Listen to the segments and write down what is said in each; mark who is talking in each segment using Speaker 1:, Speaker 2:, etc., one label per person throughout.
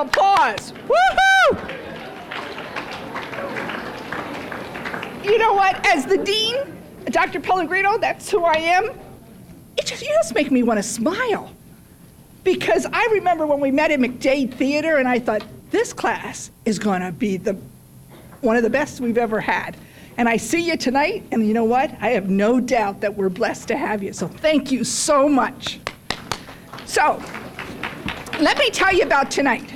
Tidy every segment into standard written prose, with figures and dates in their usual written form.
Speaker 1: Applause. Woohoo! You know what? As the dean, Dr. Pellegrino, that's who I am. You just make me want to smile. Because I remember when we met at McDade Theater, and I thought, this class is going to be one of the best we've ever had. And I see you tonight, and you know what? I have no doubt that we're blessed to have you. So thank you so much. So, let me tell you about tonight.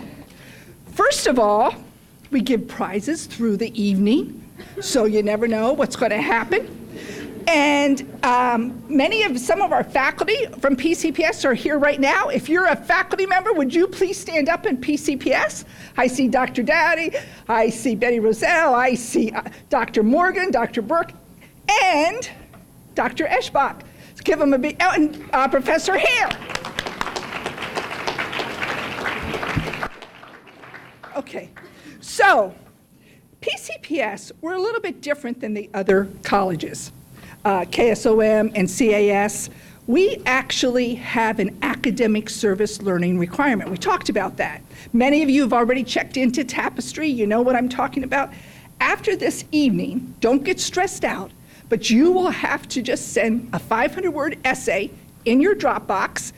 Speaker 1: First of all, we give prizes through the evening, so you never know what's going to happen. And some of our faculty from PCPS are here right now. If you're a faculty member, would you please stand up in PCPS? I see Dr. Dowdy, I see Betty Roselle, I see Dr. Morgan, Dr. Burke, and Dr. Eschbach. Let's give them a big, and Professor Hare. Okay, so PCPS, we're a little bit different than the other colleges. KSOM and CAS, we actually have an academic service learning requirement. We talked about that. Many of you have already checked into Tapestry. You know what I'm talking about. After this evening, don't get stressed out, but you will have to just send a 500-word essay in your Dropbox.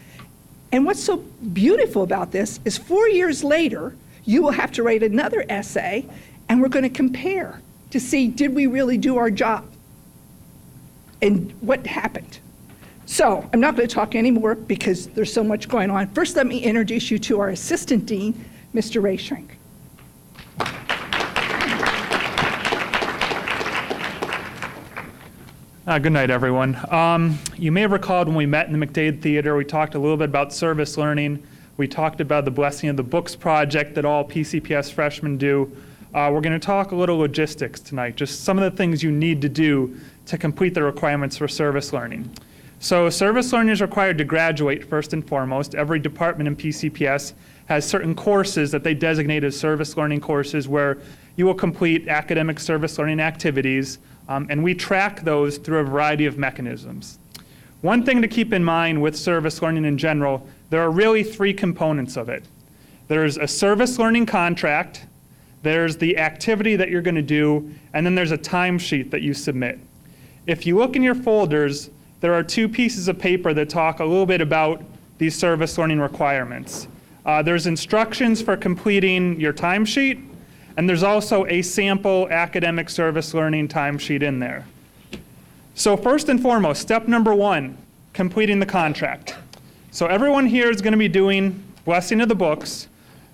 Speaker 1: And what's so beautiful about this is 4 years later, you will have to write another essay, and we're going to compare to see, did we really do our job? And what happened? So I'm not going to talk anymore because there's so much going on. First, let me introduce you to our Assistant Dean, Mr. Ray Shrink.
Speaker 2: Good night, everyone. You may have recalled when we met in the McDade Theater, we talked a little bit about service learning. We talked about the Blessing of the Books project that all PCPS freshmen do. We're going to talk a little logistics tonight, just some of the things you need to do to complete the requirements for service learning. So service learning is required to graduate first and foremost. Every department in PCPS has certain courses that they designate as service learning courses where you will complete academic service learning activities, and we track those through a variety of mechanisms. One thing to keep in mind with service learning in general, there are really three components of it. There's a service learning contract, there's the activity that you're going to do, and then there's a timesheet that you submit. If you look in your folders, there are two pieces of paper that talk a little bit about these service learning requirements. There's instructions for completing your timesheet, and there's also a sample academic service learning timesheet in there. So first and foremost, step number one, completing the contract. So everyone here is going to be doing Blessing of the Books.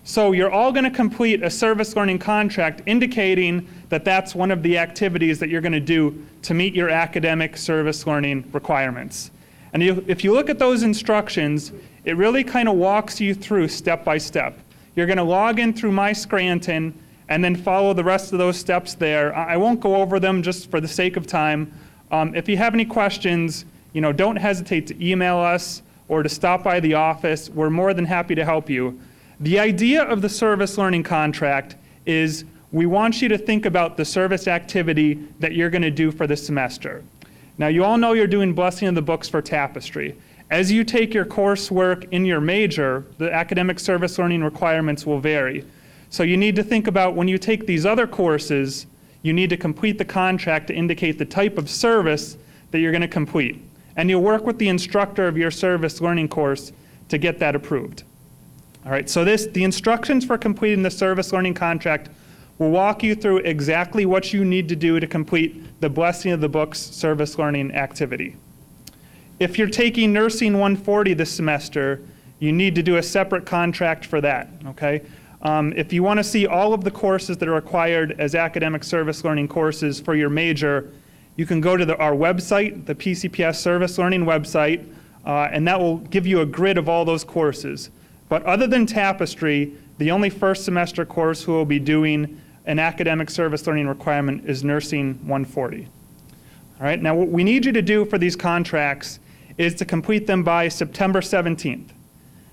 Speaker 2: So you're all going to complete a service learning contract indicating that that's one of the activities that you're going to do to meet your academic service learning requirements. And if you look at those instructions, it really kind of walks you through step by step. You're going to log in through My Scranton and then follow the rest of those steps there. I won't go over them just for the sake of time. If you have any questions, don't hesitate to email us or to stop by the office. We're more than happy to help you. The idea of the service learning contract is we want you to think about the service activity that you're going to do for the semester. Now, you all know you're doing Blessing of the Books for Tapestry. As you take your coursework in your major, the academic service learning requirements will vary. So you need to think about when you take these other courses, you need to complete the contract to indicate the type of service that you're going to complete. And you'll work with the instructor of your service learning course to get that approved. All right, so the instructions for completing the service learning contract will walk you through exactly what you need to do to complete the Blessing of the Books service learning activity. If you're taking Nursing 140 this semester, you need to do a separate contract for that, okay? If you want to see all of the courses that are required as academic service learning courses for your major, you can go to our website, the PCPS Service Learning website, and that will give you a grid of all those courses. But other than Tapestry, the only first semester course who will be doing an academic service learning requirement is Nursing 140. All right, now what we need you to do for these contracts is to complete them by September 17th.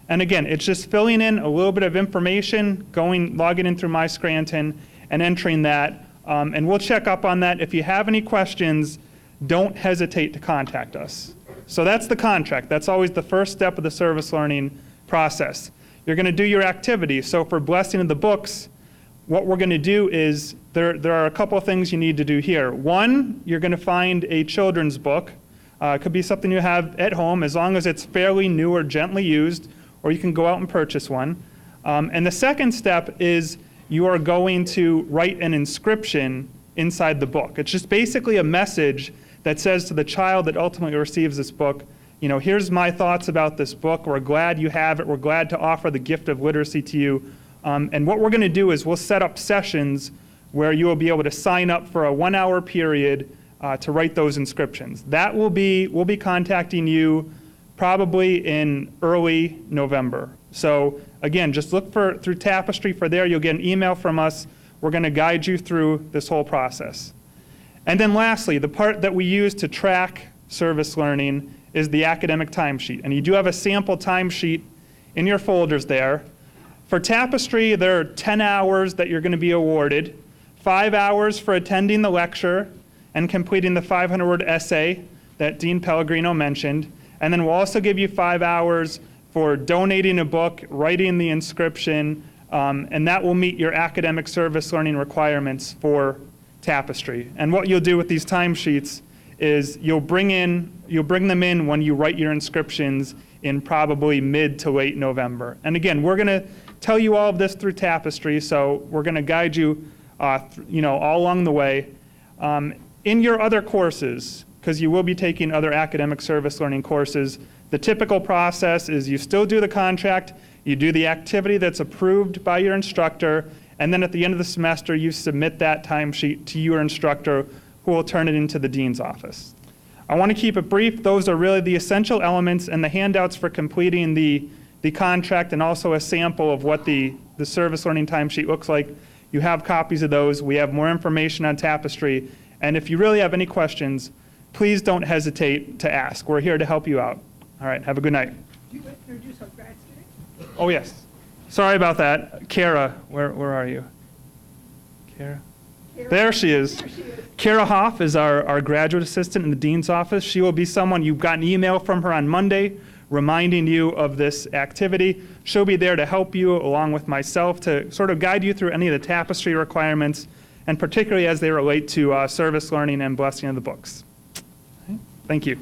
Speaker 2: And again, it's just filling in a little bit of information, logging in through My Scranton and entering that. And we'll check up on that. If you have any questions, don't hesitate to contact us. So that's the contract. That's always the first step of the service learning process. you're going to do your activity. So for blessing of the books, what we're going to do is there are a couple of things you need to do here. One, you're going to find a children's book. It could be something you have at home, as long as it's fairly new or gently used, or you can go out and purchase one. And the second step is you are going to write an inscription inside the book. It's just basically a message that says to the child that ultimately receives this book, you know, here's my thoughts about this book. We're glad you have it. We're glad to offer the gift of literacy to you. And what we're going to do is we'll set up sessions where you will be able to sign up for a 1-hour period to write those inscriptions. We'll be contacting you probably in early November. So again, just look through Tapestry for there. You'll get an email from us. We're going to guide you through this whole process. And then lastly, the part that we use to track service learning is the academic timesheet. And you do have a sample timesheet in your folders there. For Tapestry, there are 10 hours that you're going to be awarded, 5 hours for attending the lecture and completing the 500-word essay that Dean Pellegrino mentioned. And then we'll also give you 5 hours for donating a book, writing the inscription, and that will meet your academic service learning requirements for Tapestry. And what you'll do with these timesheets is you'll bring them in when you write your inscriptions in probably mid to late November. And again, we're going to tell you all of this through Tapestry, so we're going to guide you, all along the way. In your other courses, because you will be taking other academic service learning courses, the typical process is you still do the contract, you do the activity that's approved by your instructor, and then at the end of the semester, you submit that timesheet to your instructor, who will turn it into the dean's office. I want to keep it brief. Those are really the essential elements, and the handouts for completing the contract, and also a sample of what the service learning timesheet looks like. You have copies of those. We have more information on Tapestry. And if you really have any questions, please don't hesitate to ask. We're here to help you out. All right, have a good night.
Speaker 1: Do you want to introduce our grad student?
Speaker 2: Oh, yes. Sorry about that. Kara, where are you? Kara? There she is.
Speaker 1: There she is.
Speaker 2: Kara Hoff is our graduate assistant in the dean's office. She will be someone, you've got an email from her on Monday reminding you of this activity. She'll be there to help you, along with myself, to sort of guide you through any of the Tapestry requirements, and particularly as they relate to service learning and blessing of the books. Okay. Thank you.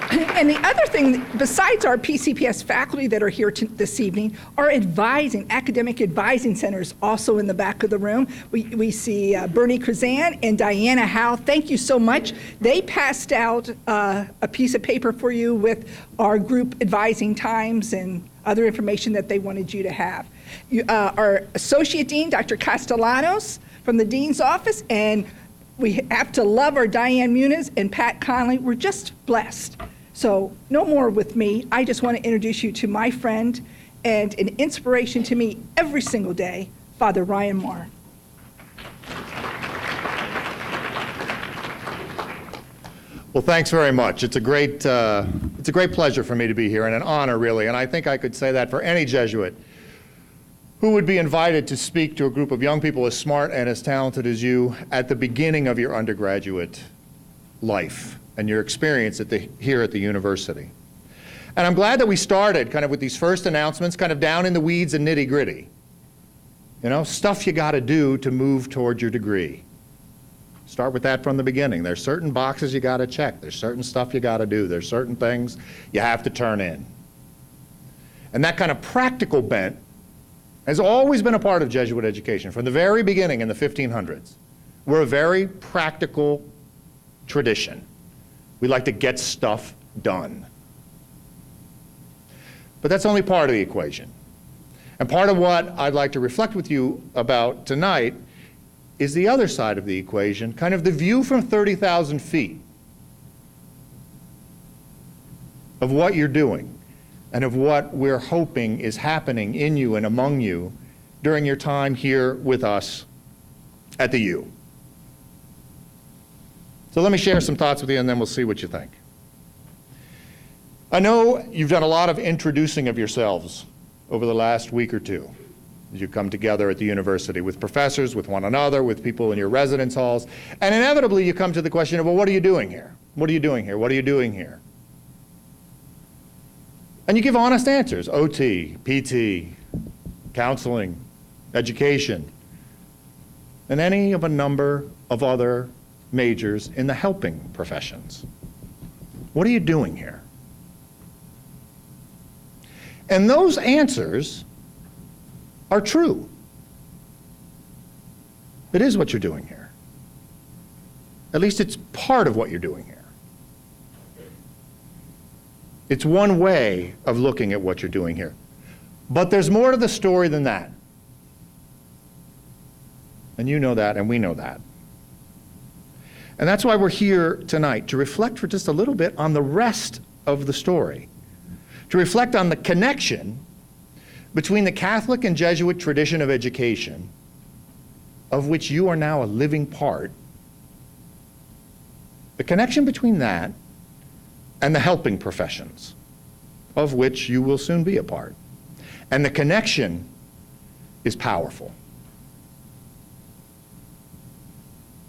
Speaker 1: And the other thing, besides our PCPS faculty that are here this evening, our academic advising centers also in the back of the room. We see Bernie Krazan and Diana Howe. Thank you so much. They passed out a piece of paper for you with our group advising times and other information that they wanted you to have. Our Associate Dean, Dr. Castellanos from the Dean's Office, and we have to love our Diane Muniz and Pat Conley. We're just blessed. So no more with me. I just want to introduce you to my friend and an inspiration to me every single day, Father Ryan Maher.
Speaker 3: Well, thanks very much. It's a great pleasure for me to be here, and an honor, really. And I think I could say that for any Jesuit who would be invited to speak to a group of young people as smart and as talented as you at the beginning of your undergraduate life and your experience here at the university. And I'm glad that we started kind of with these first announcements, kind of down in the weeds and nitty-gritty. You know, stuff you got to do to move toward your degree. Start with that from the beginning. There's certain boxes you got to check. There's certain stuff you got to do. There's certain things you have to turn in. And that kind of practical bent has always been a part of Jesuit education from the very beginning in the 1500s. We're a very practical tradition. We like to get stuff done. But that's only part of the equation. And part of what I'd like to reflect with you about tonight is the other side of the equation, kind of the view from 30,000 feet of what you're doing and of what we're hoping is happening in you and among you during your time here with us at the U. So let me share some thoughts with you, and then we'll see what you think. I know you've done a lot of introducing of yourselves over the last week or two as you come together at the university with professors, with one another, with people in your residence halls, and inevitably you come to the question of, well, what are you doing here? What are you doing here? What are you doing here? And you give honest answers, OT, PT, counseling, education, and any of a number of other majors in the helping professions. What are you doing here? And those answers are true. It is what you're doing here. At least it's part of what you're doing here. It's one way of looking at what you're doing here. But there's more to the story than that. And you know that, and we know that. And that's why we're here tonight, to reflect for just a little bit on the rest of the story. To reflect on the connection between the Catholic and Jesuit tradition of education, of which you are now a living part, the connection between that and the helping professions, of which you will soon be a part. And the connection is powerful.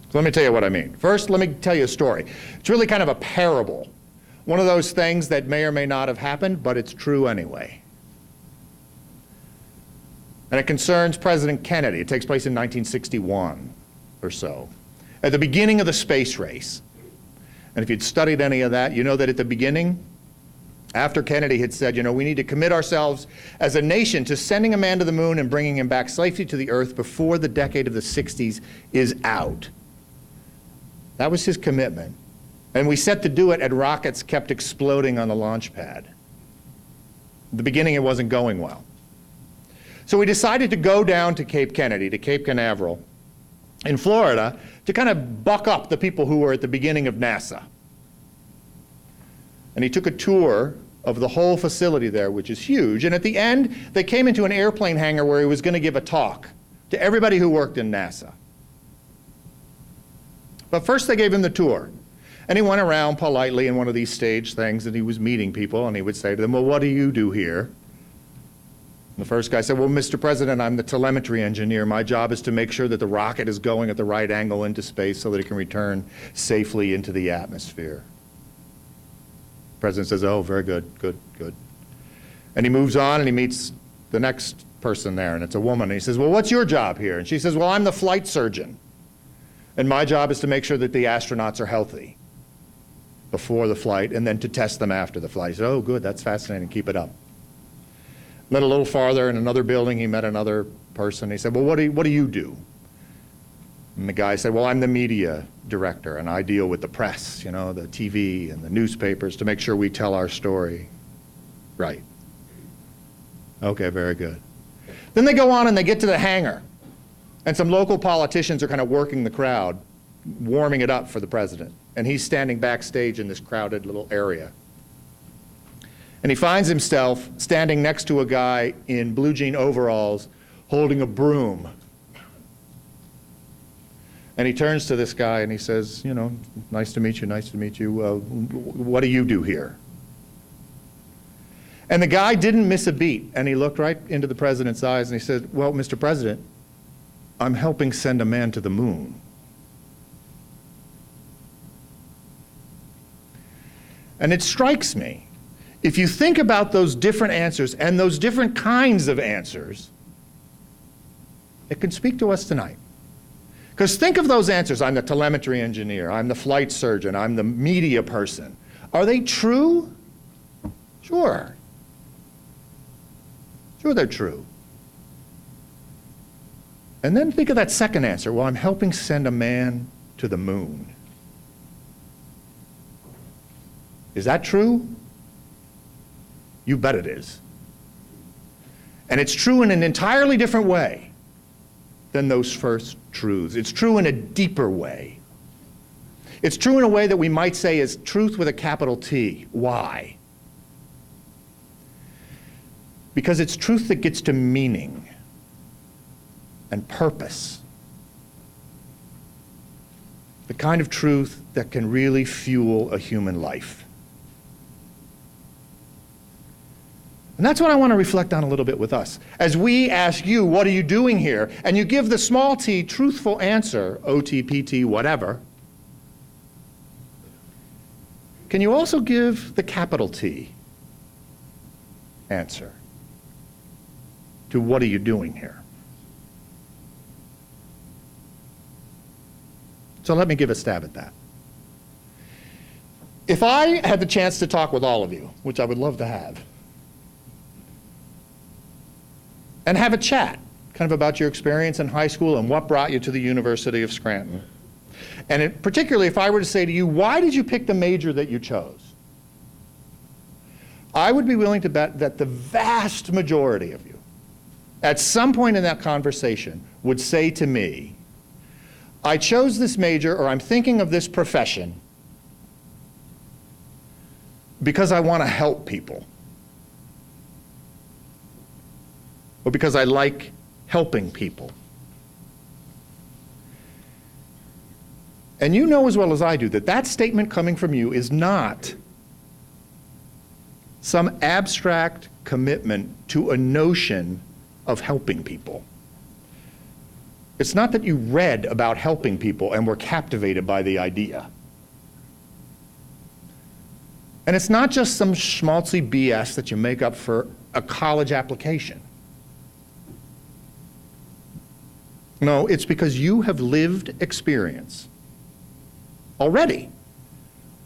Speaker 3: So let me tell you what I mean. First, let me tell you a story. It's really kind of a parable. One of those things that may or may not have happened, but it's true anyway. And it concerns President Kennedy. It takes place in 1961 or so, at the beginning of the space race. And if you'd studied any of that, you know that at the beginning, after Kennedy had said, you know, we need to commit ourselves as a nation to sending a man to the moon and bringing him back safely to the earth before the decade of the 60s is out. That was his commitment. And we set to do it, and rockets kept exploding on the launch pad. At the beginning, it wasn't going well. So we decided to go down to Cape Kennedy, to Cape Canaveral, in Florida, to kind of buck up the people who were at the beginning of NASA. And he took a tour of the whole facility there, which is huge. And at the end, they came into an airplane hangar where he was going to give a talk to everybody who worked in NASA. But first they gave him the tour. And he went around politely in one of these stage things, and he was meeting people, and he would say to them, well, what do you do here? And the first guy said, well, Mr. President, I'm the telemetry engineer. My job is to make sure that the rocket is going at the right angle into space so that it can return safely into the atmosphere. The President says, oh, very good, good, good. And he moves on, and he meets the next person there, and it's a woman. And he says, well, what's your job here? And she says, well, I'm the flight surgeon. And my job is to make sure that the astronauts are healthy before the flight and then to test them after the flight. He said, oh, good, that's fascinating, keep it up. Then a little farther in another building, he met another person. He said, well, what do you do? And the guy said, well, I'm the media director, and I deal with the press, you know, the TV and the newspapers to make sure we tell our story right. Okay, very good. Then they go on and they get to the hangar, and some local politicians are kind of working the crowd, warming it up for the president. And he's standing backstage in this crowded little area. And he finds himself standing next to a guy in blue jean overalls holding a broom. And he turns to this guy and he says, you know, nice to meet you, nice to meet you. What do you do here? And the guy didn't miss a beat, and he looked right into the president's eyes and he said, well, Mr. President, I'm helping send a man to the moon. And it strikes me, if you think about those different answers and those different kinds of answers, it can speak to us tonight. Because think of those answers. I'm the telemetry engineer, I'm the flight surgeon, I'm the media person. Are they true? Sure. Sure, they're true. And then think of that second answer. Well, I'm helping send a man to the moon. Is that true? You bet it is. And it's true in an entirely different way than those first truths. It's true in a deeper way. It's true in a way that we might say is truth with a capital T. Why? Because it's truth that gets to meaning and purpose. The kind of truth that can really fuel a human life. And that's what I want to reflect on a little bit with us. As we ask you, what are you doing here? And you give the small t truthful answer, OT, PT, whatever. Can you also give the capital T? answer to what are you doing here? So let me give a stab at that. If I had the chance to talk with all of you, which I would love to have, and have a chat kind of about your experience in high school and what brought you to the University of Scranton, and particularly if I were to say to you, why did you pick the major that you chose? I would be willing to bet that the vast majority of you, at some point in that conversation, would say to me, I chose this major, or I'm thinking of this profession because I want to help people, or because I like helping people. And you know as well as I do that that statement coming from you is not some abstract commitment to a notion of helping people. It's not that you read about helping people and were captivated by the idea. And it's not just some schmaltzy BS that you make up for a college application. No, it's because you have lived experience already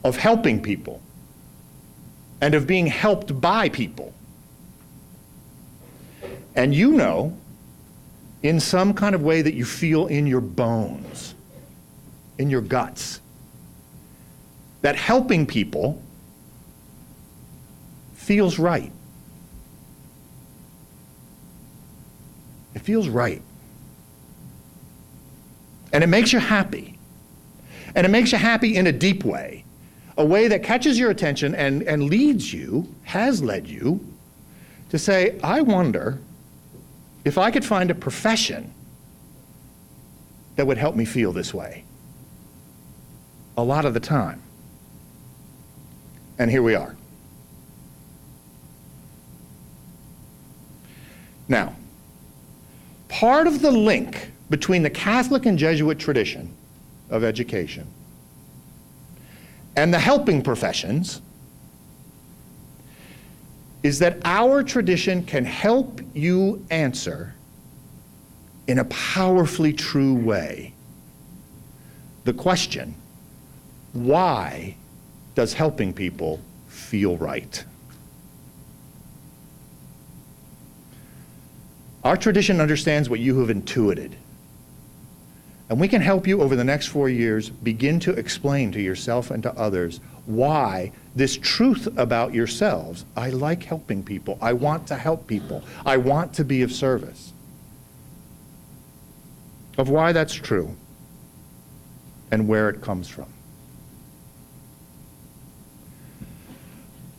Speaker 3: of helping people and of being helped by people. And you know, in some kind of way that you feel in your bones, in your guts, that helping people feels right. It feels right. And it makes you happy. And it makes you happy in a deep way, a way that catches your attention and leads you, has led you, to say, I wonder if I could find a profession that would help me feel this way. A lot of the time. And here we are. Now, part of the link between the Catholic and Jesuit tradition of education and the helping professions is that our tradition can help you answer in a powerfully true way the question, why does helping people feel right? Our tradition understands what you have intuited. And we can help you over the next 4 years begin to explain to yourself and to others why this truth about yourselves, I like helping people, I want to help people, I want to be of service, of why that's true and where it comes from.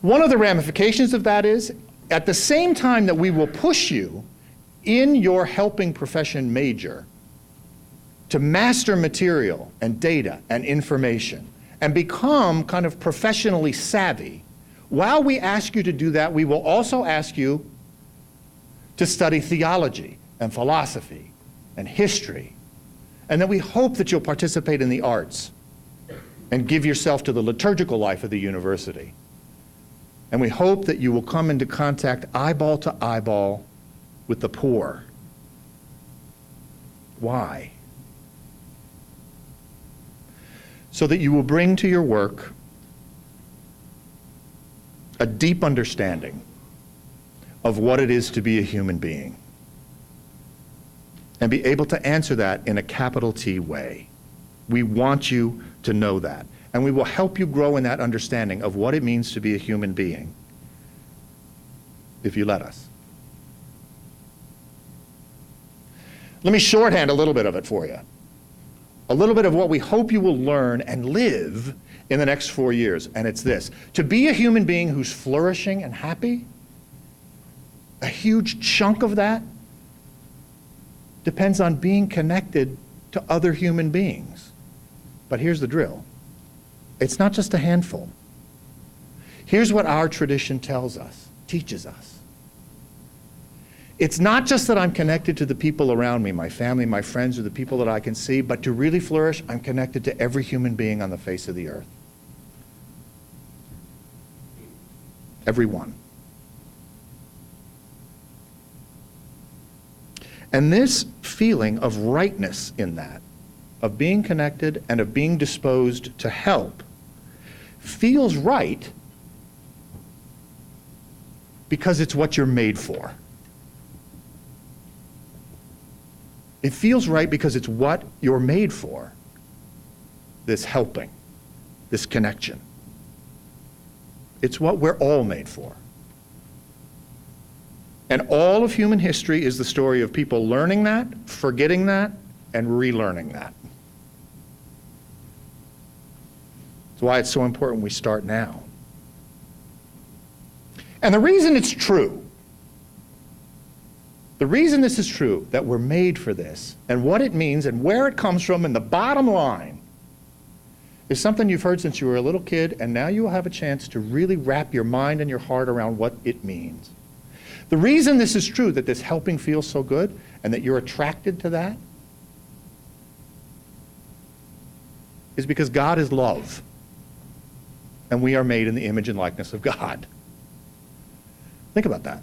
Speaker 3: One of the ramifications of that is, at the same time that we will push you in your helping profession major to master material and data and information and become kind of professionally savvy, while we ask you to do that, we will also ask you to study theology and philosophy and history. And then we hope that you'll participate in the arts and give yourself to the liturgical life of the university. And we hope that you will come into contact eyeball to eyeball with the poor. Why? So that you will bring to your work a deep understanding of what it is to be a human being and be able to answer that in a capital T way. We want you to know that, and we will help you grow in that understanding of what it means to be a human being if you let us. Let me shorthand a little bit of it for you. A little bit of what we hope you will learn and live in the next 4 years, and it's this. To be a human being who's flourishing and happy, a huge chunk of that depends on being connected to other human beings. But here's the drill. It's not just a handful. Here's what our tradition tells us, teaches us. It's not just that I'm connected to the people around me, my family, my friends, or the people that I can see, but to really flourish, I'm connected to every human being on the face of the earth. Every one. And this feeling of rightness in that, of being connected and of being disposed to help, feels right because it's what you're made for. It feels right because it's what you're made for, this helping, this connection. It's what we're all made for. And all of human history is the story of people learning that, forgetting that, and relearning that. That's why it's so important we start now. And the reason it's true, the reason this is true, that we're made for this, and what it means and where it comes from, and the bottom line, is something you've heard since you were a little kid, and now you will have a chance to really wrap your mind and your heart around what it means. The reason this is true, that this helping feels so good, and that you're attracted to that, is because God is love, and we are made in the image and likeness of God. Think about that.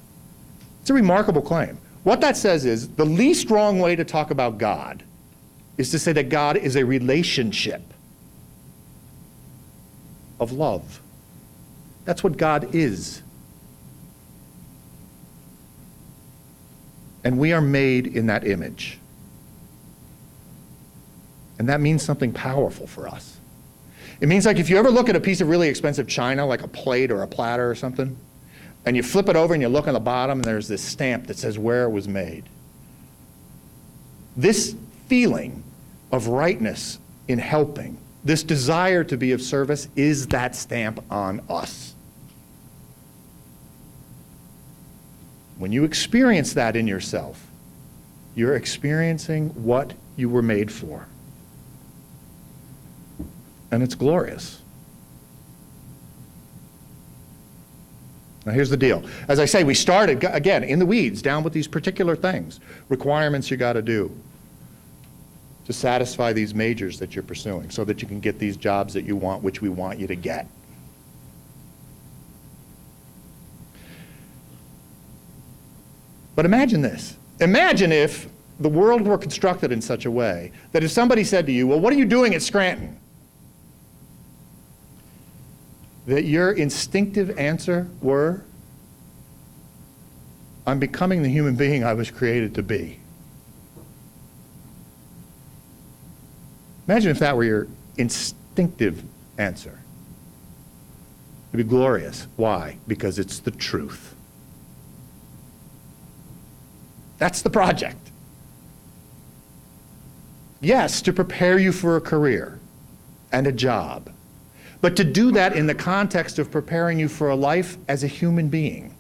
Speaker 3: It's a remarkable claim. What that says is, the least wrong way to talk about God is to say that God is a relationship of love. That's what God is. And we are made in that image. And that means something powerful for us. It means, like, if you ever look at a piece of really expensive china, like a plate or a platter or something, and you flip it over and you look on the bottom and there's this stamp that says where it was made. This feeling of rightness in helping, this desire to be of service, is that stamp on us. When you experience that in yourself, you're experiencing what you were made for. And it's glorious. Now here's the deal. As I say, we started, again, in the weeds, down with these particular things, requirements you got to do to satisfy these majors that you're pursuing so that you can get these jobs that you want, which we want you to get. But imagine this. Imagine if the world were constructed in such a way that if somebody said to you, well, what are you doing at Scranton? That your instinctive answer were, I'm becoming the human being I was created to be. Imagine if that were your instinctive answer. It'd be glorious. Why? Because it's the truth. That's the project. Yes, to prepare you for a career and a job, but to do that in the context of preparing you for a life as a human being.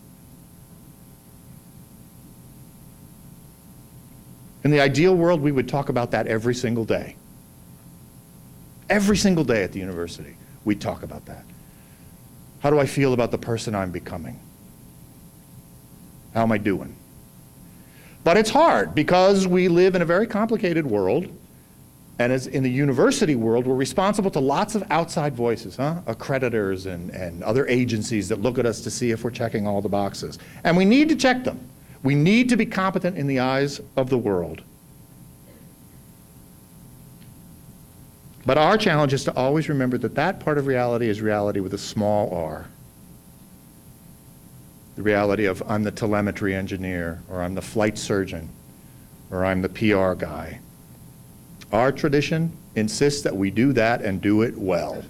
Speaker 3: In the ideal world, we would talk about that every single day. Every single day at the university, we'd talk about that. How do I feel about the person I'm becoming? How am I doing? But it's hard because we live in a very complicated world, and as in the university world, we're responsible to lots of outside voices, accreditors and other agencies that look at us to see if we're checking all the boxes. And we need to check them. We need to be competent in the eyes of the world. But our challenge is to always remember that that part of reality is reality with a small r. The reality of I'm the telemetry engineer, or I'm the flight surgeon, or I'm the PR guy. Our tradition insists that we do that and do it well.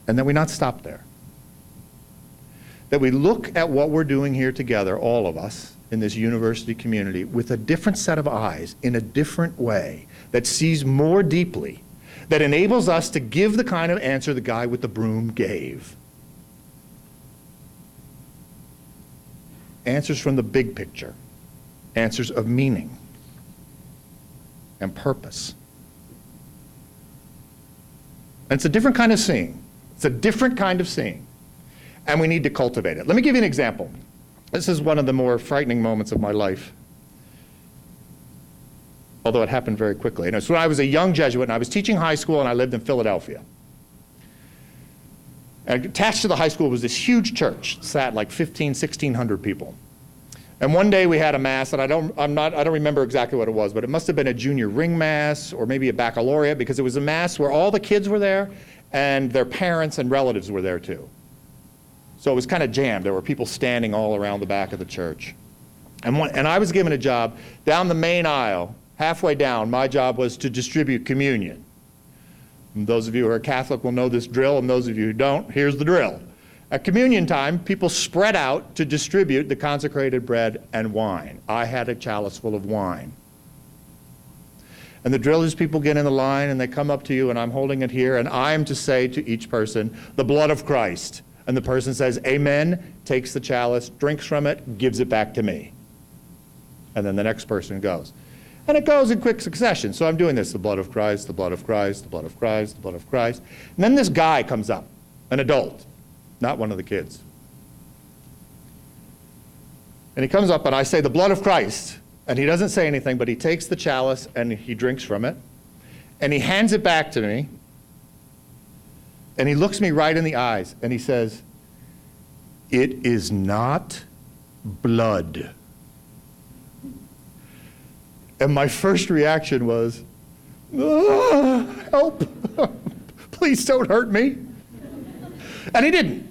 Speaker 3: And that we not stop there. That we look at what we're doing here together, all of us, in this university community, with a different set of eyes, in a different way, that sees more deeply, that enables us to give the kind of answer the guy with the broom gave. Answers from the big picture. Answers of meaning and purpose. And it's a different kind of seeing. It's a different kind of seeing. And we need to cultivate it. Let me give you an example. This is one of the more frightening moments of my life, although it happened very quickly. And it's when I was a young Jesuit, and I was teaching high school, and I lived in Philadelphia. And attached to the high school was this huge church. It sat like 1,500, 1,600 people. And one day we had a mass, and I don't remember exactly what it was, but it must have been a junior ring mass or maybe a baccalaureate, because it was a mass where all the kids were there and their parents and relatives were there too. So it was kind of jammed. There were people standing all around the back of the church. And I was given a job down the main aisle, halfway down. My job was to distribute communion. And those of you who are Catholic will know this drill, and those of you who don't, here's the drill. At communion time, people spread out to distribute the consecrated bread and wine. I had a chalice full of wine. And the drill is people get in the line and they come up to you, and I'm holding it here, and I'm to say to each person, the blood of Christ. And the person says, amen, takes the chalice, drinks from it, gives it back to me. And then the next person goes. And it goes in quick succession. So I'm doing this, the blood of Christ, the blood of Christ, the blood of Christ, the blood of Christ. And then this guy comes up, an adult. Not one of the kids. And he comes up and I say, the blood of Christ. And he doesn't say anything, but he takes the chalice and he drinks from it. And he hands it back to me. And he looks me right in the eyes and he says, it is not blood. And my first reaction was, help, please don't hurt me. And he didn't.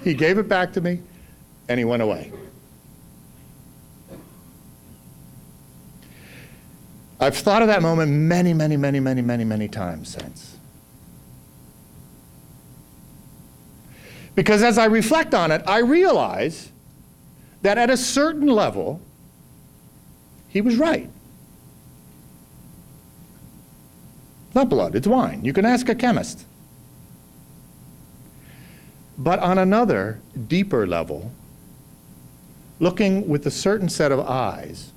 Speaker 3: He gave it back to me, and he went away. I've thought of that moment many, many, many, many, many, many times since. Because as I reflect on it, I realize that at a certain level, he was right. It's not blood, it's wine. You can ask a chemist. But on another, deeper level, looking with a certain set of eyes,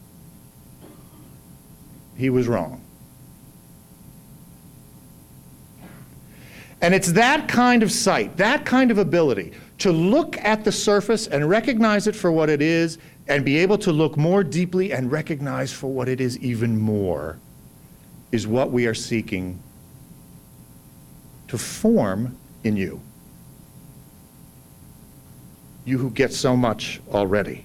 Speaker 3: he was wrong. And it's that kind of sight, that kind of ability to look at the surface and recognize it for what it is, and be able to look more deeply and recognize for what it is even more, is what we are seeking to form in you. You who get so much already.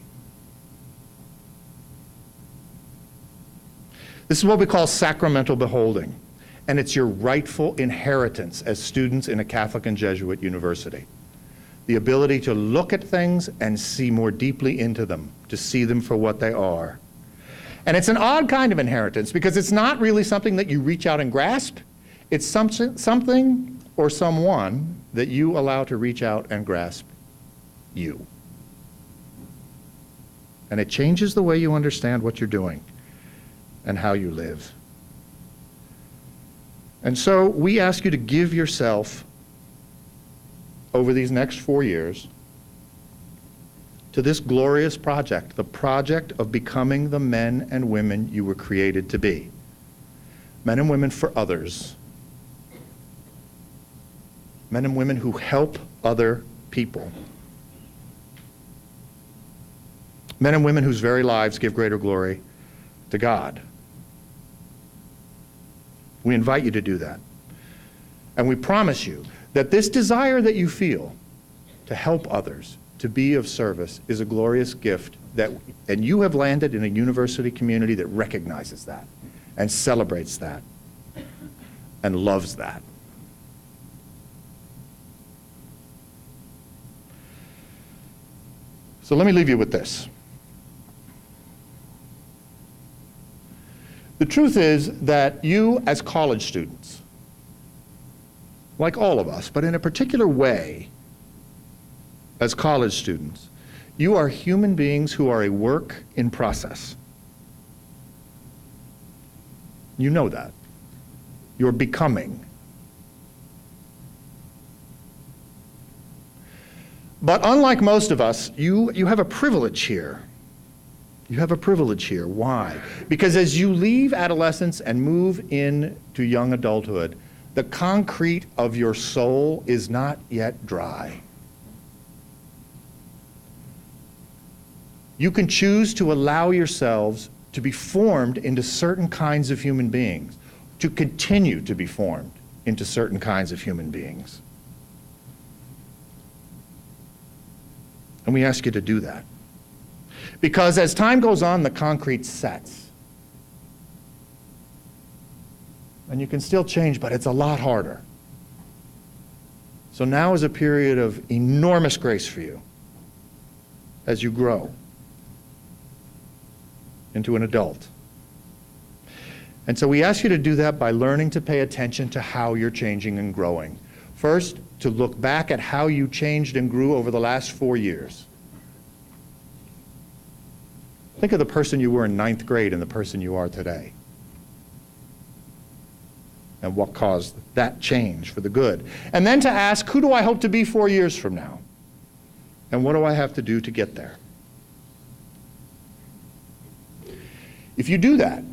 Speaker 3: This is what we call sacramental beholding, and it's your rightful inheritance as students in a Catholic and Jesuit university. The ability to look at things and see more deeply into them, to see them for what they are. And it's an odd kind of inheritance because it's not really something that you reach out and grasp. It's something or someone that you allow to reach out and grasp you. And it changes the way you understand what you're doing and how you live. And so we ask you to give yourself over these next 4 years to this glorious project, the project of becoming the men and women you were created to be. Men and women for others. Men and women who help other people. Men and women whose very lives give greater glory to God. We invite you to do that. And we promise you that this desire that you feel to help others, to be of service, is a glorious gift and you have landed in a university community that recognizes that and celebrates that and loves that. So let me leave you with this. The truth is that you, as college students, like all of us, but in a particular way, as college students, you are human beings who are a work in process. You know that. You're becoming. But unlike most of us, you have a privilege here. You have a privilege here. Why? Because as you leave adolescence and move into young adulthood, the concrete of your soul is not yet dry. You can choose to allow yourselves to be formed into certain kinds of human beings, to continue to be formed into certain kinds of human beings. And we ask you to do that. Because as time goes on, the concrete sets. And you can still change, but it's a lot harder. So now is a period of enormous grace for you as you grow into an adult. And so we ask you to do that by learning to pay attention to how you're changing and growing. First, to look back at how you changed and grew over the last 4 years. Think of the person you were in 9th grade and the person you are today. And what caused that change for the good. And then to ask, who do I hope to be 4 years from now? And what do I have to do to get there? If you do that,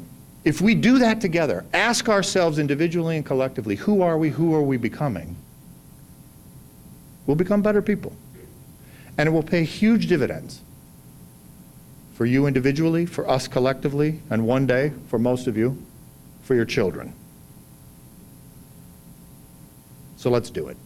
Speaker 3: if we do that together, ask ourselves individually and collectively, who are we becoming? We'll become better people. And it will pay huge dividends for you individually, for us collectively, and one day, for most of you, for your children. So let's do it.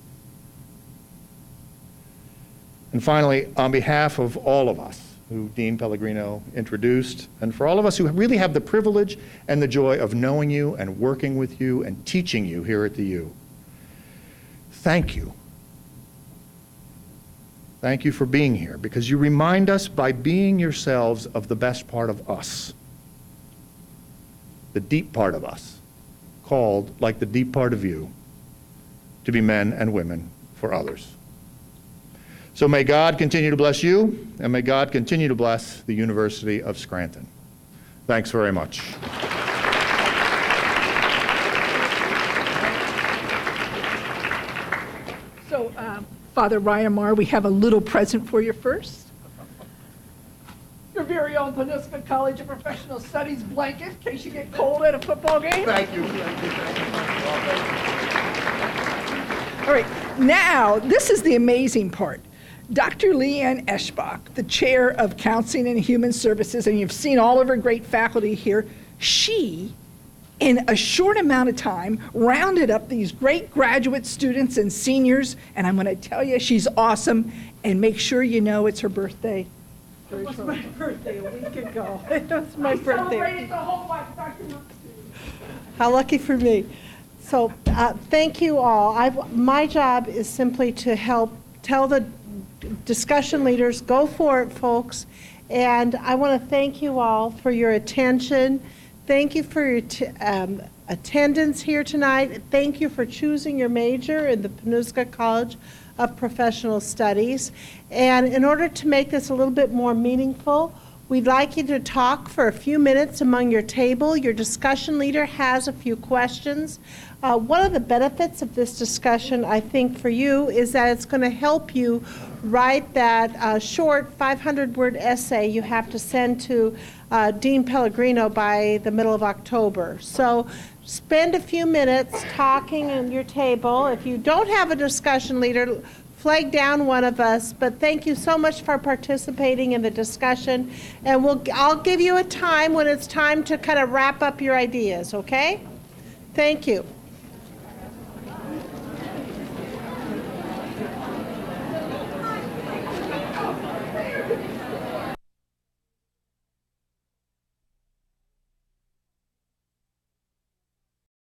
Speaker 3: And finally, on behalf of all of us who Dean Pellegrino introduced, and for all of us who really have the privilege and the joy of knowing you and working with you and teaching you here at the U, thank you. Thank you for being here, because you remind us by being yourselves of the best part of us, the deep part of us, called, like the deep part of you, to be men and women for others. So may God continue to bless you, and may God continue to bless the University of Scranton. Thanks very much.
Speaker 1: So, Father Ryan Maher, we have a little present for you first. Your very own Panuska College of Professional Studies blanket, in case you get cold at a football game.
Speaker 3: Thank you.
Speaker 1: All right, now, this is the amazing part. Dr. Leanne Eschbach, the chair of Counseling and Human Services, and you've seen all of her great faculty here, she, in a short amount of time, rounded up these great graduate students and seniors, and I'm going to tell you, she's awesome, and make sure you know it's her birthday.
Speaker 4: It was my birthday a week ago. It was my birthday.
Speaker 1: Celebrated the whole life, Dr. Maher.
Speaker 4: How lucky for me. So thank you all. My job is simply to help tell the discussion leaders, go for it, folks. And I want to thank you all for your attention. Thank you for your attendance here tonight. Thank you for choosing your major in the Panuska College of Professional Studies. And in order to make this a little bit more meaningful, we'd like you to talk for a few minutes among your table. Your discussion leader has a few questions. One of the benefits of this discussion, I think, for you is that it's going to help you write that short 500-word essay you have to send to Dean Pellegrino by the middle of October. So spend a few minutes talking at your table. If you don't have a discussion leader, flag down one of us, but thank you so much for participating in the discussion, and I'll give you a time when it's time to kind of wrap up your ideas, okay? Thank you.